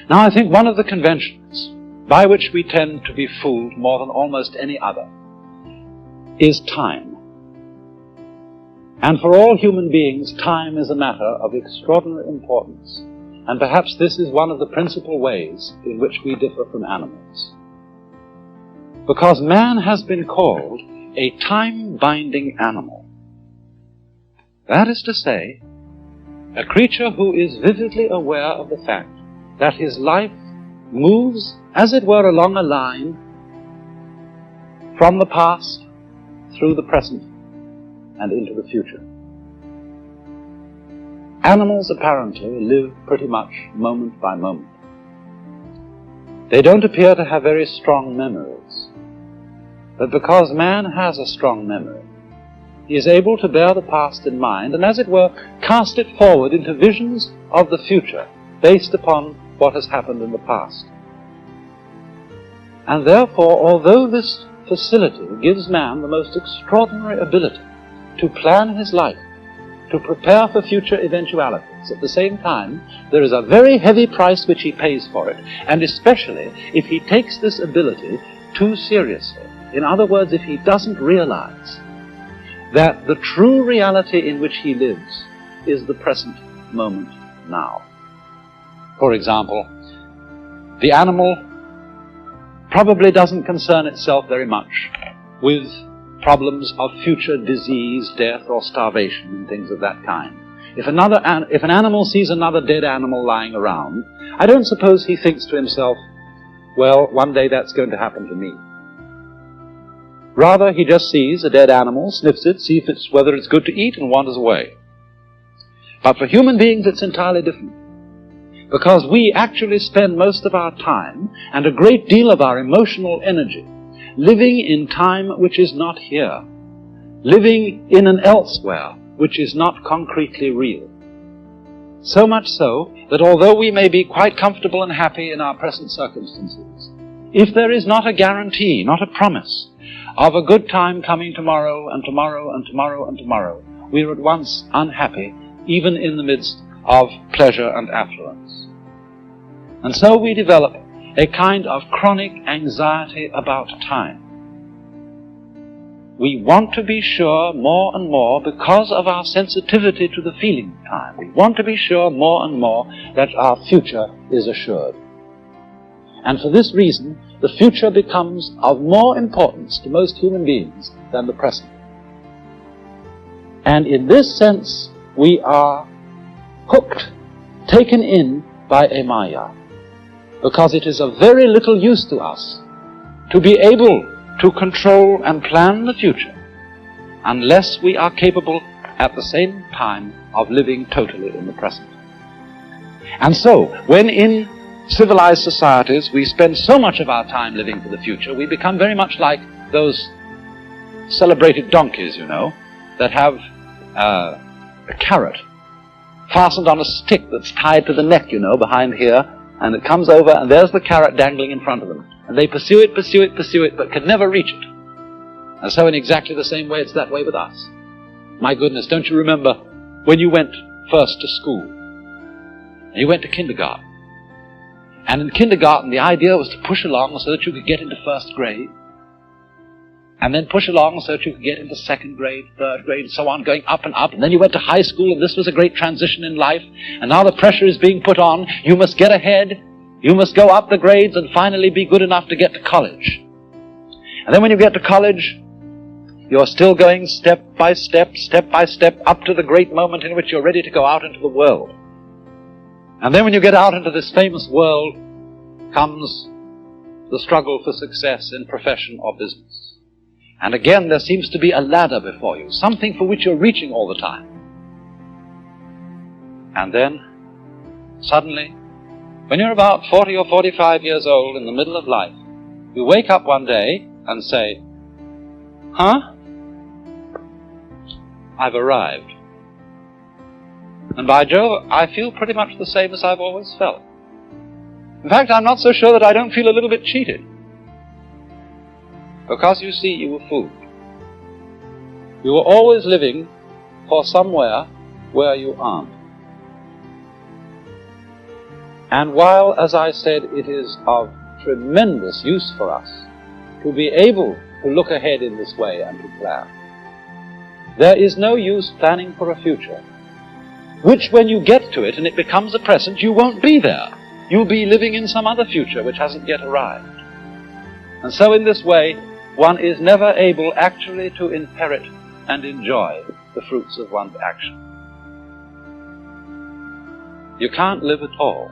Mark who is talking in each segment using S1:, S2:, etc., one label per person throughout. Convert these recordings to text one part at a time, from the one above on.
S1: Now, I think one of the conventions by which we tend to be fooled more than almost any other is time. And for all human beings, time is a matter of extraordinary importance. And perhaps this is one of the principal ways in which we differ from animals. Because man has been called a time-binding animal. That is to say, a creature who is vividly aware of the fact that his life moves, as it were, along a line from the past through the present and into the future. Animals apparently live pretty much moment by moment. They don't appear to have very strong memories. But because man has a strong memory, he is able to bear the past in mind and, as it were, cast it forward into visions of the future based upon what has happened in the past. And therefore, although this facility gives man the most extraordinary ability to plan his life, to prepare for future eventualities, at the same time, there is a very heavy price which he pays for it, and especially if he takes this ability too seriously. In other words, if he doesn't realize that the true reality in which he lives is the present moment now. For example, the animal probably doesn't concern itself very much with problems of future disease, death, or starvation, and things of that kind. If an animal sees another dead animal lying around, I don't suppose he thinks to himself, well, one day that's going to happen to me. Rather, he just sees a dead animal, sniffs it, sees whether it's good to eat, and wanders away. But for human beings, it's entirely different. Because we actually spend most of our time and a great deal of our emotional energy living in time which is not here, living in an elsewhere which is not concretely real. So much so that although we may be quite comfortable and happy in our present circumstances, if there is not a guarantee, not a promise, of a good time coming tomorrow and tomorrow and tomorrow and tomorrow, we are at once unhappy, even in the midst of pleasure and affluence. And so we develop a kind of chronic anxiety about time. We want to be sure more and more, because of our sensitivity to the feeling of time, we want to be sure more and more that our future is assured. And for this reason, the future becomes of more importance to most human beings than the present. And in this sense, we are hooked, taken in by a maya, because it is of very little use to us to be able to control and plan the future unless we are capable at the same time of living totally in the present. And so, when in civilized societies we spend so much of our time living for the future, we become very much like those celebrated donkeys, you know, that have a carrot fastened on a stick that's tied to the neck, you know, behind here, and it comes over, and there's the carrot dangling in front of them. And they pursue it, but can never reach it. And so in exactly the same way, it's that way with us. My goodness, don't you remember when you went first to school? And you went to kindergarten. And in kindergarten, the idea was to push along so that you could get into first grade, and then push along so that you could get into second grade, third grade, and so on, going up and up. And then you went to high school, and this was a great transition in life. And now the pressure is being put on. You must get ahead. You must go up the grades and finally be good enough to get to college. And then when you get to college, you're still going step by step, up to the great moment in which you're ready to go out into the world. And then when you get out into this famous world, comes the struggle for success in profession or business. And again, there seems to be a ladder before you, something for which you're reaching all the time. And then, suddenly, when you're about 40 or 45 years old in the middle of life, you wake up one day and say, huh? I've arrived. And by Jove, I feel pretty much the same as I've always felt. In fact, I'm not so sure that I don't feel a little bit cheated. Because, you see, you were fooled. You were always living for somewhere where you aren't. And while, as I said, it is of tremendous use for us to be able to look ahead in this way and to plan, there is no use planning for a future, which when you get to it and it becomes a present, you won't be there. You'll be living in some other future which hasn't yet arrived. And so in this way, one is never able actually to inherit and enjoy the fruits of one's action. You can't live at all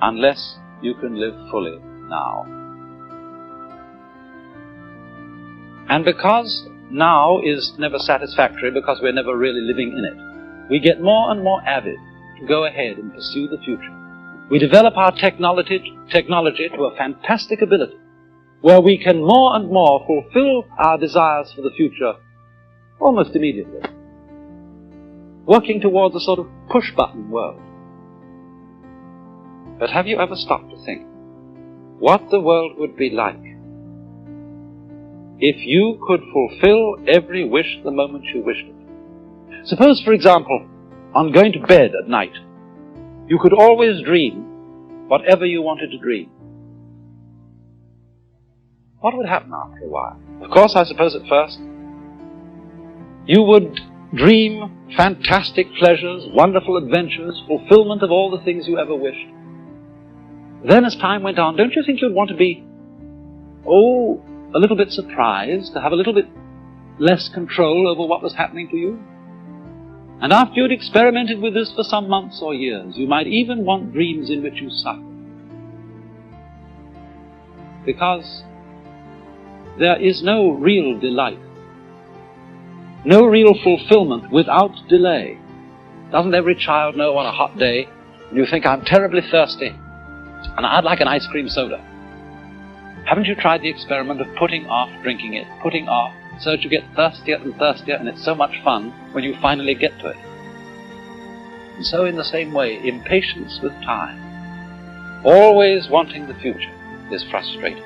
S1: unless you can live fully now. And because now is never satisfactory, because we're never really living in it, we get more and more avid to go ahead and pursue the future. We develop our technology to a fantastic ability, where we can more and more fulfill our desires for the future almost immediately, working towards a sort of push-button world. But have you ever stopped to think what the world would be like if you could fulfill every wish the moment you wished it? Suppose, for example, on going to bed at night, you could always dream whatever you wanted to dream. What would happen after a while? Of course, I suppose at first you would dream fantastic pleasures, wonderful adventures, fulfillment of all the things you ever wished. Then as time went on, don't you think you'd want to be, a little bit surprised, to have a little bit less control over what was happening to you? And after you'd experimented with this for some months or years, you might even want dreams in which you suffered. Because there is no real delight, no real fulfillment without delay. Doesn't every child know on a hot day when you think, I'm terribly thirsty and I'd like an ice cream soda? Haven't you tried the experiment of putting off drinking it, putting off, so that you get thirstier and thirstier, and it's so much fun when you finally get to it? And so in the same way, impatience with time, always wanting the future, is frustrating.